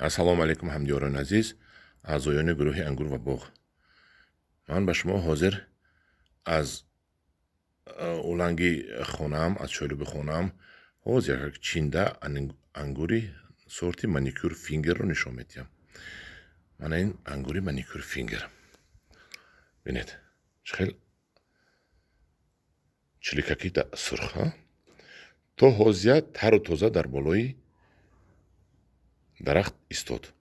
ассалому алайкум ҳамдиёрони азиз, аъзоёни гурӯҳи ангур ва боғ. Ман ба шумо ҳозир аз уланги хонаам, аз шӯлуби хонаам ҳозир як чинда ангури сорти маникюр фингерро нишон медиҳам. Мана ин ангури маникюр фингер. Бинед, чӣ хел чиликаки сурх, то ҳозия тару тоза дар болои дарахт истод.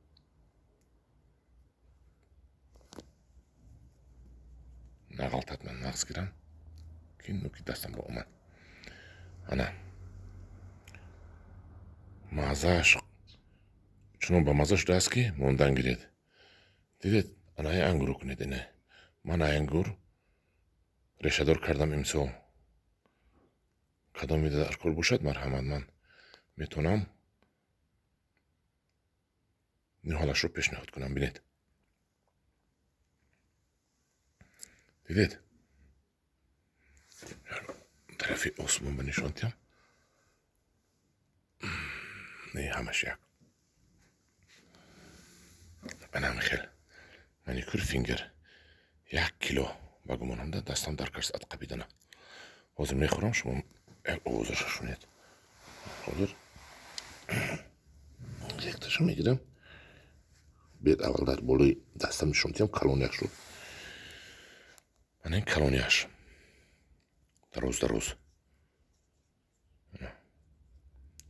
Нағалтад, ман нағз гирам ки нуки дастам ба омад. Ана маззааш чунон ба мазза шудааст ки мондан гиред. Дидед, ана ай ангурро кунед. Ина ман ай ангур решадор кардам имсол. Кадоми дар кор бошад марҳамат, ман метавонам ниҳолашро пешниҳод кунам. Бинед, дидед, тарафи осмон ба нишон диҳам. Не ҳамаш як анам хел маникюр фингер 1 кило ба гумонам дастам дар карс ад қабидана. ҳозир мехӯрам, шумо як овозашро шунед. ҳозир якташа мегирам. бед аввал дар болои дастам нишон диҳам калонияш шуд. Мана ин калонияш дароз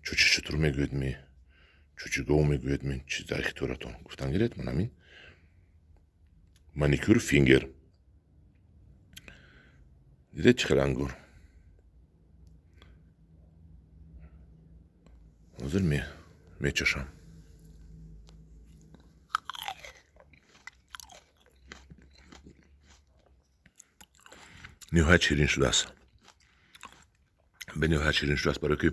чучи шутур мегӯед, ми чучи гов мегӯед, ми чи дар ихтиёратон гуфтан гиред. Ман ҳамин маникюр фингер. дидед чӣ хел ангур. ҳозир мечашам. ниҳоят ширин шудааст. бениҳоят ширин шудааст, барое ки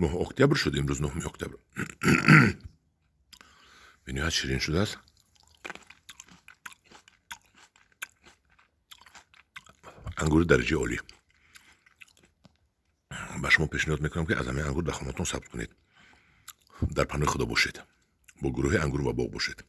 моҳи октябр шуд, имрӯз 9 октябр. бениҳоят ширин шудааст. ангури дараҷаи олӣ. ба шумо пешниҳод мекунам ки аз ҳамин ангур дар хонатон сабт кунед. дар паноҳи худо бошед. бо гурӯҳи ангур ва боғ бошед.